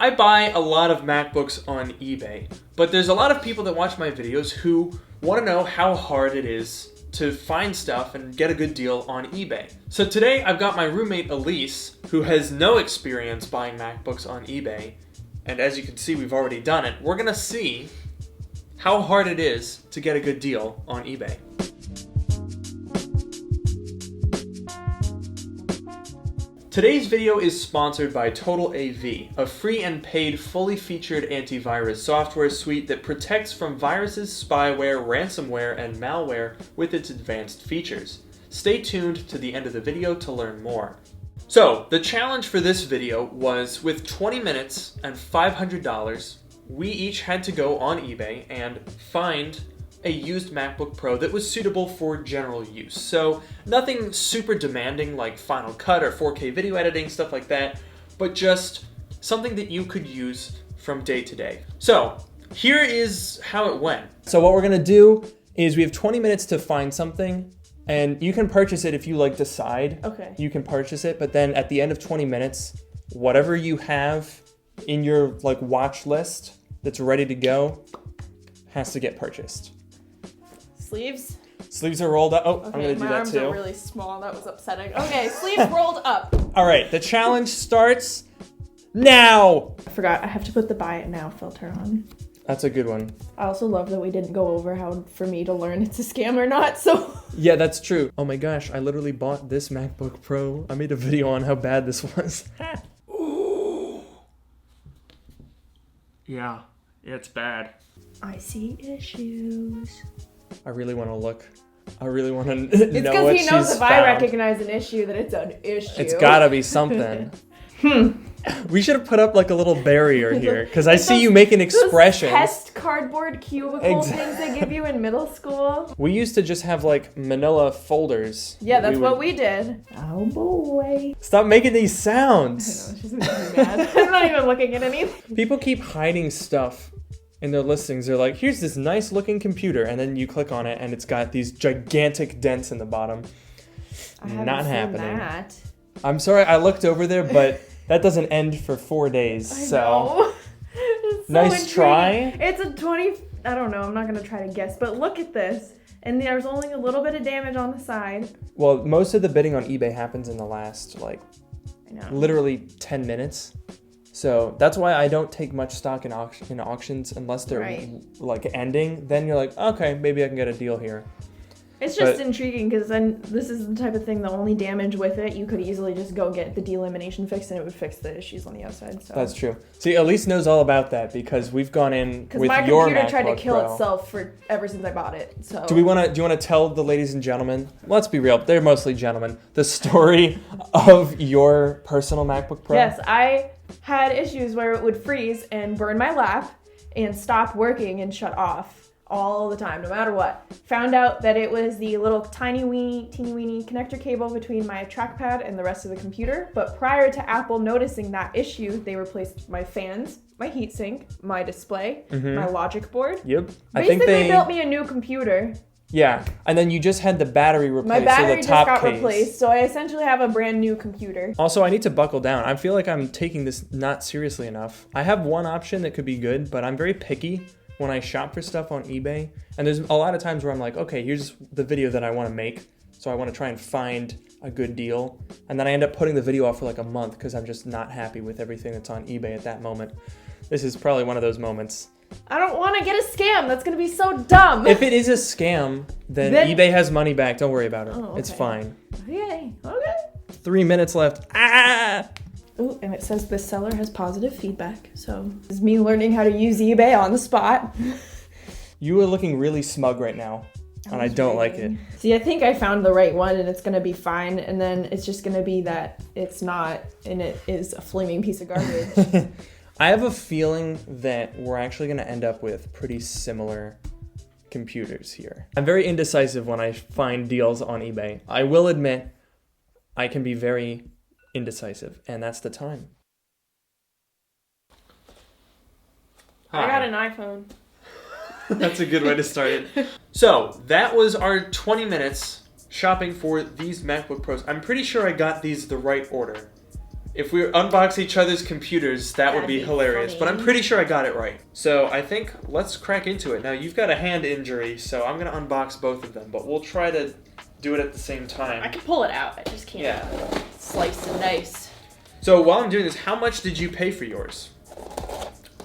I buy a lot of MacBooks on eBay, but there's a lot of people that watch my videos who want to know how hard it is to find stuff and get a good deal on eBay. So today I've got my roommate Elise, who has no experience buying MacBooks on eBay, and as you can see, we've already done it. We're gonna see how hard it is to get a good deal on eBay. Today's video is sponsored by Total AV, a free and paid fully featured antivirus software suite that protects from viruses, spyware, ransomware, and malware with its advanced features. Stay tuned to the end of the video to learn more. So, the challenge for this video was with 20 minutes and $500, we each had to go on eBay and find a used MacBook Pro that was suitable for general use. So nothing super demanding like Final Cut or 4K video editing, stuff like that, but just something that you could use from day to day. So here is how it went. So what we're gonna do is we have 20 minutes to find something, and you can purchase it if you like decide. Okay. You can purchase it, but then at the end of 20 minutes, whatever you have in your like watch list that's ready to go has to get purchased. Sleeves? Sleeves are rolled up. Oh, okay, I'm gonna do that too. My arms are really small. That was upsetting. Okay, sleeves rolled up. All right, the challenge starts now. I forgot. I have to put the buy it now filter on. That's a good one. I also love that we didn't go over how for me to learn it's a scam or not. So yeah, that's true. Oh my gosh, I literally bought this MacBook Pro. I made a video on how bad this was. Ooh. Yeah, it's bad. I see issues. I really want to look. I really want to know what It's because he knows if I found. recognize an issue, that it's an issue. It's gotta be something. We should have put up like a little barrier here, because I see you making expressions. Those test cardboard cubicle things they give you in middle school. We used to just have like manila folders. Yeah, that's what we did. Oh boy. Stop making these sounds. I know, she's making me mad. I'm not even looking at anything. People keep hiding stuff in their listings. They're like, here's this nice looking computer, and then you click on it and it's got these gigantic dents in the bottom. I haven't Not seen happening. That. I'm sorry, I looked over there, but that doesn't end for 4 days. I so know. It's so nice intriguing. try. It's a 20, I don't know, I'm not gonna try to guess, but look at this. And there's only a little bit of damage on the side. Well, most of the bidding on eBay happens in the last like I know. literally 10 minutes. So that's why I don't take much stock in auctions unless they're like ending. Then you're like, okay, maybe I can get a deal here. It's just intriguing because then this is the type of thing, the only damage with it, you could easily just go get the delamination fixed and it would fix the issues on the outside. So. That's true. See, Elise knows all about that because we've gone in with your MacBook Pro. Because my computer tried to kill itself ever since I bought it. So. Do you want to tell the ladies and gentlemen, let's be real, they're mostly gentlemen, the story of your personal MacBook Pro? Yes, I had issues where it would freeze and burn my lap and stop working and shut off all the time, no matter what. Found out that it was the little teeny weeny connector cable between my trackpad and the rest of the computer. But prior to Apple noticing that issue, they replaced my fans, my heatsink, my display, my logic board. Yep. Basically, they built me a new computer. Yeah, and then you just had the battery replaced. My battery so the top just got case. replaced, so I essentially have a brand new computer. Also, I need to buckle down. I feel like I'm taking this not seriously enough. I have one option that could be good, but I'm very picky when I shop for stuff on eBay. And there's a lot of times where I'm like, okay, here's the video that I want to make. So I want to try and find a good deal. And then I end up putting the video off for like a month because I'm just not happy with everything that's on eBay at that moment. This is probably one of those moments. I don't want to get a scam. That's going to be so dumb. If it is a scam, then eBay has money back. Don't worry about it. Oh, okay. It's fine. Okay. 3 minutes left. Ah! Oh, and it says this seller has positive feedback. So this is me learning how to use eBay on the spot. You are looking really smug right now, and I don't like it. See, I think I found the right one and it's going to be fine. And then it's just going to be that it's not, and it is a flaming piece of garbage. I have a feeling that we're actually going to end up with pretty similar computers here. I'm very indecisive when I find deals on eBay. I will admit I can be very indecisive, and that's the time. I got an iPhone. That's a good way to start it. So that was our 20 minutes shopping for these MacBook Pros. I'm pretty sure I got these the right order. If we unbox each other's computers, that would That'd be be hilarious. funny. But I'm pretty sure I got it right. So I think let's crack into it. Now, you've got a hand injury, so I'm going to unbox both of them. But we'll try to do it at the same time. I can pull it out. I just can't slice and dice. So while I'm doing this, how much did you pay for yours?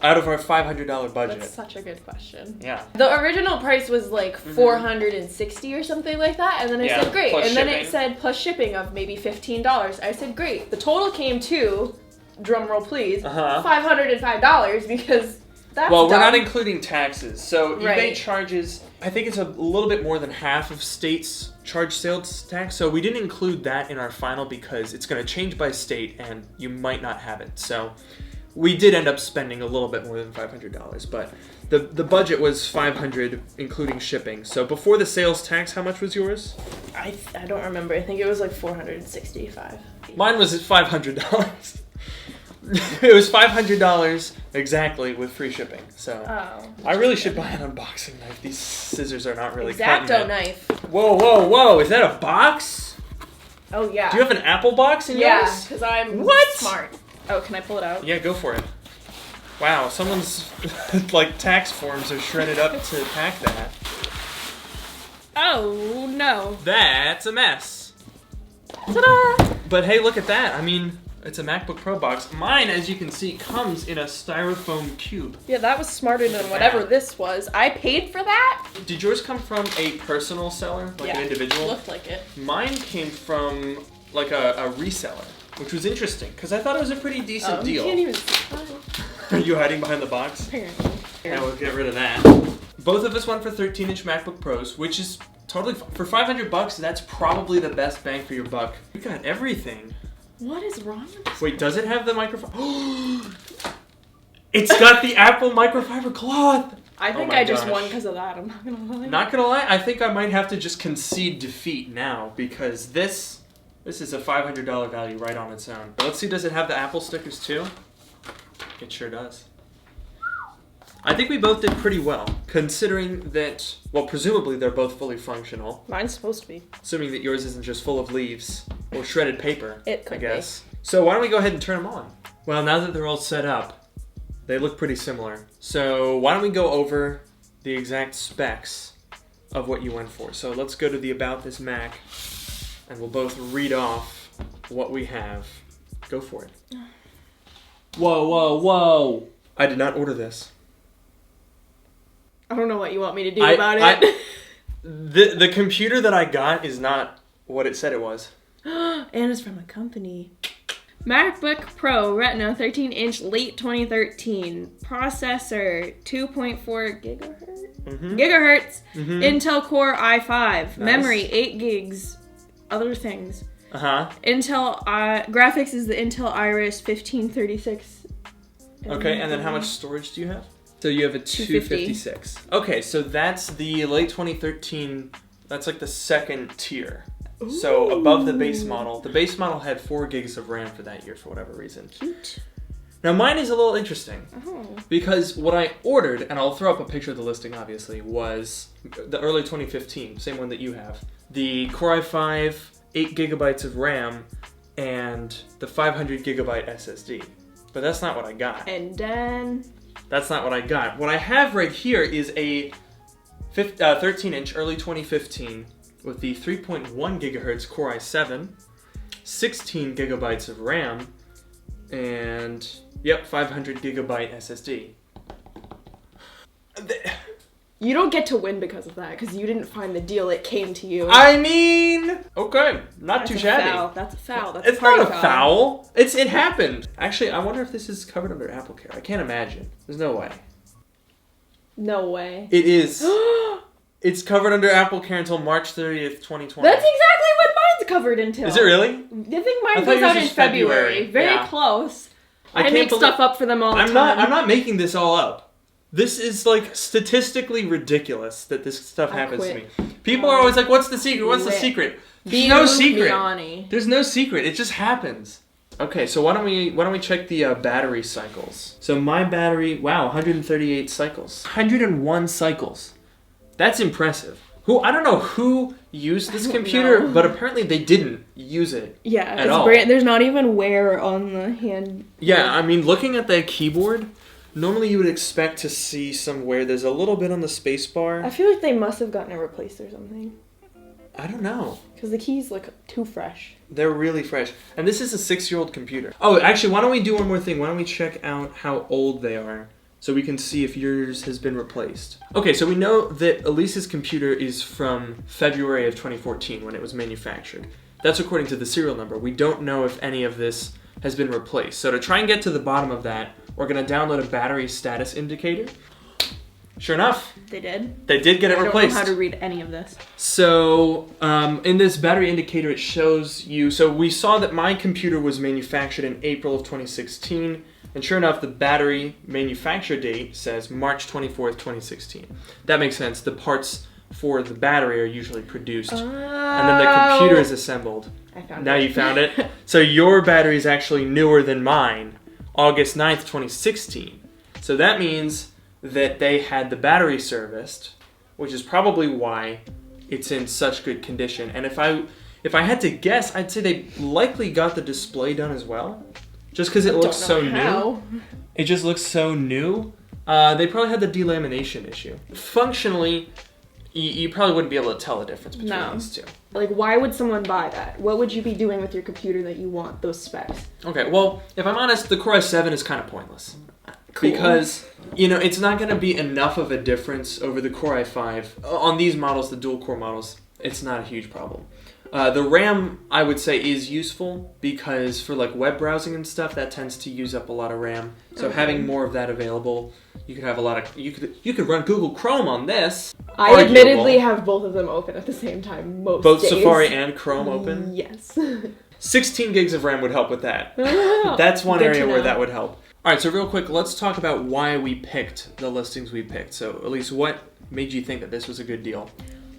Out of our $500 budget. That's such a good question. Yeah. The original price was like $460 or something like that, and then I said great, plus and then shipping. it said plus shipping of maybe $15. I said great. The total came to, drum roll please, $505 because that's well, we're dumb. not including taxes. So eBay Right. charges, I think it's a little bit more than half of states charge sales tax. So we didn't include that in our final because it's going to change by state and you might not have it. So we did end up spending a little bit more than $500, but the budget was $500 including shipping. So before the sales tax, how much was yours? I don't remember. I think it was like $465. Mine was at $500. It was $500 exactly with free shipping. So I really should buy an unboxing knife. These scissors are not really cutting X-Acto it. knife. Whoa, whoa, whoa! Is that a box? Oh yeah. Do you have an Apple box in Yeah, yours? because I'm What? smart. Oh, can I pull it out? Yeah, go for it. Wow, someone's like tax forms are shredded up to pack that. Oh no. That's a mess. Ta-da! But hey, look at that. I mean, it's a MacBook Pro box. Mine, as you can see, comes in a styrofoam cube. Yeah, that was smarter than whatever this was. I paid for that? Did yours come from a personal seller, like an individual? Looked like it. Mine came from like a reseller, which was interesting because I thought it was a pretty decent You deal. can't even see. Are you hiding behind the box? Here. Yeah, we'll get rid of that. Both of us went for 13-inch MacBook Pros, which is totally for $500. That's probably the best bang for your buck. You got everything. What is wrong with this? Wait, does it have the microfiber? It's got the Apple microfiber cloth. I think my I just gosh. won because of that. I'm not gonna lie. Not gonna lie, I think I might have to just concede defeat now because this is a $500 value right on its own. But let's see, does it have the Apple stickers too? It sure does. I think we both did pretty well, considering that, well, presumably they're both fully functional. Mine's supposed to be. Assuming that yours isn't just full of leaves or shredded paper, It could I guess. So why don't we go ahead and turn them on? Well, now that they're all set up, they look pretty similar. So why don't we go over the exact specs of what you went for. So let's go to the About This Mac, and we'll both read off what we have. Go for it. Whoa, whoa, whoa! I did not order this. I don't know what you want me to do about it. The computer that I got is not what it said it was. And it's from a company. MacBook Pro Retina 13-inch late 2013. Processor 2.4 gigahertz. Intel Core i5. Nice. Memory 8 gigs. Other things. Intel graphics is the Intel Iris 1536. Okay, and then how much storage do you have? So you have a 256. Okay, so that's the late 2013. That's like the second tier. Ooh. So above the base model. The base model had 4 gigs of RAM for that year for whatever reason. Cute. Now mine is a little interesting because what I ordered, and I'll throw up a picture of the listing obviously, was the early 2015, same one that you have. The Core i5, 8 gigabytes of RAM, and the 500 gigabyte SSD. But that's not what I got. And then... That's not what I got. What I have right here is a 13-inch early 2015 with the 3.1 gigahertz Core i7, 16 gigabytes of RAM, and, 500 gigabyte SSD. You don't get to win because of that, because you didn't find the deal, it came to you. I mean, okay, not too shabby. Foul. That's a foul. That's It's not a foul. It happened. Actually, I wonder if this is covered under Apple Care. I can't imagine. There's no way. No way. It is. It's covered under Apple Care until March 30th, 2020. That's exactly what mine's covered until. Is it really? I think mine goes out in February. Very close. I make stuff up for them all the time. I'm not making this all up. This is like statistically ridiculous that this stuff happens to me. People are always like, "What's the secret? What's the secret?" There's no secret. There's no secret. It just happens. Okay, so why don't we check the battery cycles? So my battery, wow, 138 cycles, 101 cycles. That's impressive. who, I don't know who used this computer, but apparently they didn't use it at all. There's not even wear on the hand. Yeah, I mean, looking at the keyboard, normally you would expect to see some wear. There's a little bit on the space bar. I feel like they must have gotten it replaced or something. I don't know. Because the keys look too fresh. They're really fresh. And this is a 6-year-old computer. Oh, actually, why don't we do one more thing? Why don't we check out how old they are so we can see if yours has been replaced. Okay, so we know that Elise's computer is from February of 2014 when it was manufactured. That's according to the serial number. We don't know if any of this has been replaced. So to try and get to the bottom of that, we're going to download a battery status indicator. Sure enough. They did? They did get it replaced. I don't know how to read any of this. So, in this battery indicator, it shows you... So we saw that my computer was manufactured in April of 2016. And sure enough, the battery manufacture date says March 24th, 2016. That makes sense. The parts for the battery are usually produced. And then the computer is assembled. I found it. Now you found it. So your battery is actually newer than mine. August 9th, 2016. So that means that they had the battery serviced, which is probably why it's in such good condition. And if I had to guess, I'd say they likely got the display done as well, just because it looks so new. It just looks so new. They probably had the delamination issue. Functionally, you probably wouldn't be able to tell the difference between these two. Like, why would someone buy that? What would you be doing with your computer that you want those specs? Okay, well, if I'm honest, the Core i7 is kind of pointless. Cool. Because, it's not going to be enough of a difference over the Core i5. On these models, the dual-core models, it's not a huge problem. The RAM, I would say, is useful because for like web browsing and stuff, that tends to use up a lot of RAM. So having more of that available, you could have a lot of... You could run Google Chrome on this. I admittedly have both of them open at the same time most Both days. Safari and Chrome open? Yes. 16 gigs of RAM would help with that. That's one area where that would help. All right, so real quick, let's talk about why we picked the listings we picked. So, Elise, what made you think that this was a good deal?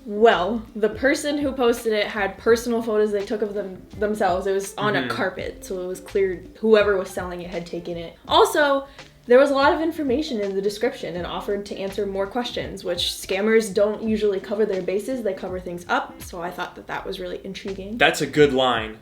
Well, the person who posted it had personal photos they took of themselves. It was on a carpet, so it was clear whoever was selling it had taken it. Also, there was a lot of information in the description and offered to answer more questions, which scammers don't usually cover their bases. They cover things up, so I thought that was really intriguing. That's a good line.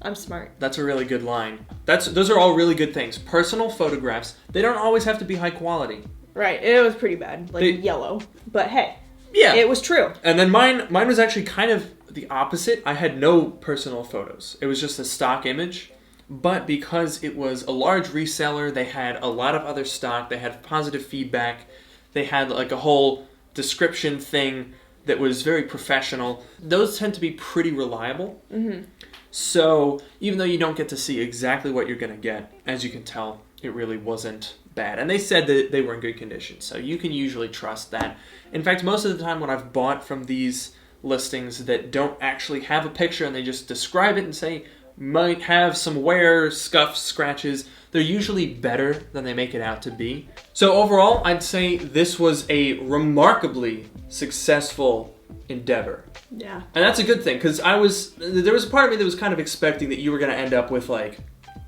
I'm smart. That's a really good line. Those are all really good things. Personal photographs, they don't always have to be high quality. Right, it was pretty bad, yellow. But hey, yeah, it was true. And then mine was actually kind of the opposite. I had no personal photos. It was just a stock image. But because it was a large reseller, they had a lot of other stock. They had positive feedback. They had like a whole description thing that was very professional. Those tend to be pretty reliable. Mm-hmm. So even though you don't get to see exactly what you're going to get, as you can tell, it really wasn't bad. And they said that they were in good condition, so you can usually trust that. In fact, most of the time when I've bought from these listings that don't actually have a picture and they just describe it and say, might have some wear, scuffs, scratches, they're usually better than they make it out to be. So overall, I'd say this was a remarkably successful endeavor. Yeah. And that's a good thing, because there was a part of me that was kind of expecting that you were going to end up with, like,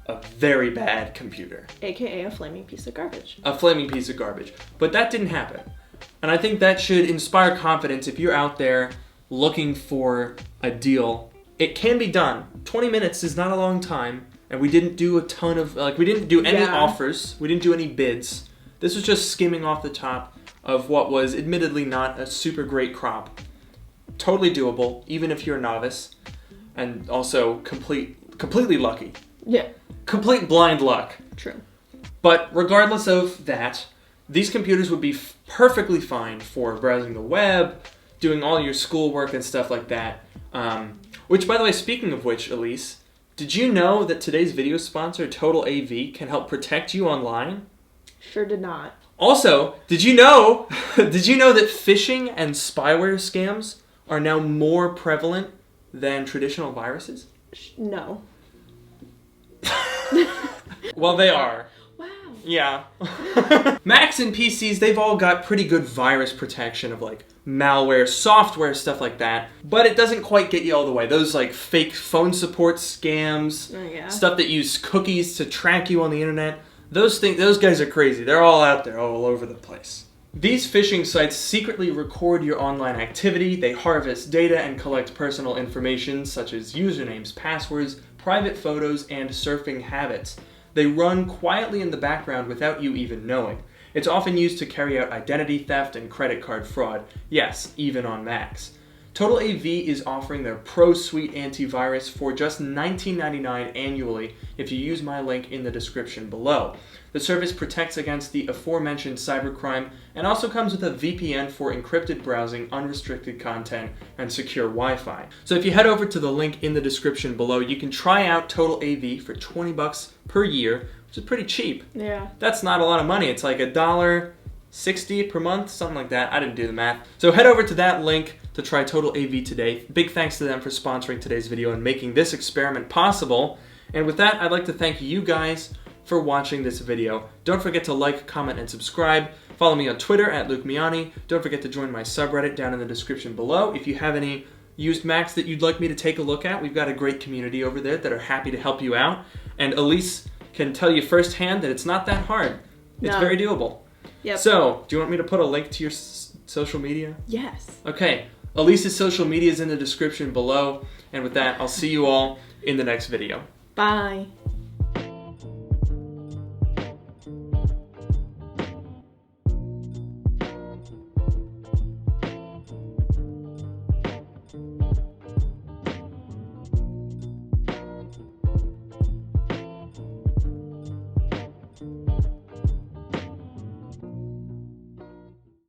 a very bad computer. AKA a flaming piece of garbage. A flaming piece of garbage. But that didn't happen. And I think that should inspire confidence if you're out there looking for a deal. It can be done. 20 minutes is not a long time, and we didn't do a ton of, we didn't do any offers. We didn't do any bids. This was just skimming off the top of what was admittedly not a super great crop. Totally doable, even if you're a novice, and also completely lucky. Yeah. Complete blind luck. True. But regardless of that, these computers would be perfectly fine for browsing the web, doing all your schoolwork and stuff like that. Which, by the way, speaking of which, Elise, did you know that today's video sponsor, Total AV, can help protect you online? Sure did not. Also, did you know that phishing and spyware scams are now more prevalent than traditional viruses? No. Well, they are. Wow. Yeah. Macs and PCs, they've all got pretty good virus protection of like malware, software, stuff like that. But it doesn't quite get you all the way. Those like fake phone support scams, stuff that use cookies to track you on the internet. Those guys are crazy. They're all out there, all over the place. These phishing sites secretly record your online activity, they harvest data and collect personal information such as usernames, passwords, private photos, and surfing habits. They run quietly in the background without you even knowing. It's often used to carry out identity theft and credit card fraud. Yes, even on Macs. Total AV is offering their Pro Suite antivirus for just $19.99 annually if you use my link in the description below. The service protects against the aforementioned cybercrime and also comes with a VPN for encrypted browsing, unrestricted content, and secure Wi-Fi. So if you head over to the link in the description below, you can try out Total AV for $20 per year, which is pretty cheap. Yeah. That's not a lot of money. It's like $1.60 per month, something like that. I didn't do the math. So head over to that link to try Total AV today. Big thanks to them for sponsoring today's video and making this experiment possible. And with that, I'd like to thank you guys for watching this video. Don't forget to like, comment, and subscribe. Follow me on Twitter at Luke Miani. Don't forget to join my subreddit down in the description below. If you have any used Macs that you'd like me to take a look at, we've got a great community over there that are happy to help you out. And Elise can tell you firsthand that it's not that hard. It's very doable. Yep. So, do you want me to put a link to your social media? Yes. Okay. Elise's social media is in the description below. And with that, I'll see you all in the next video. Bye.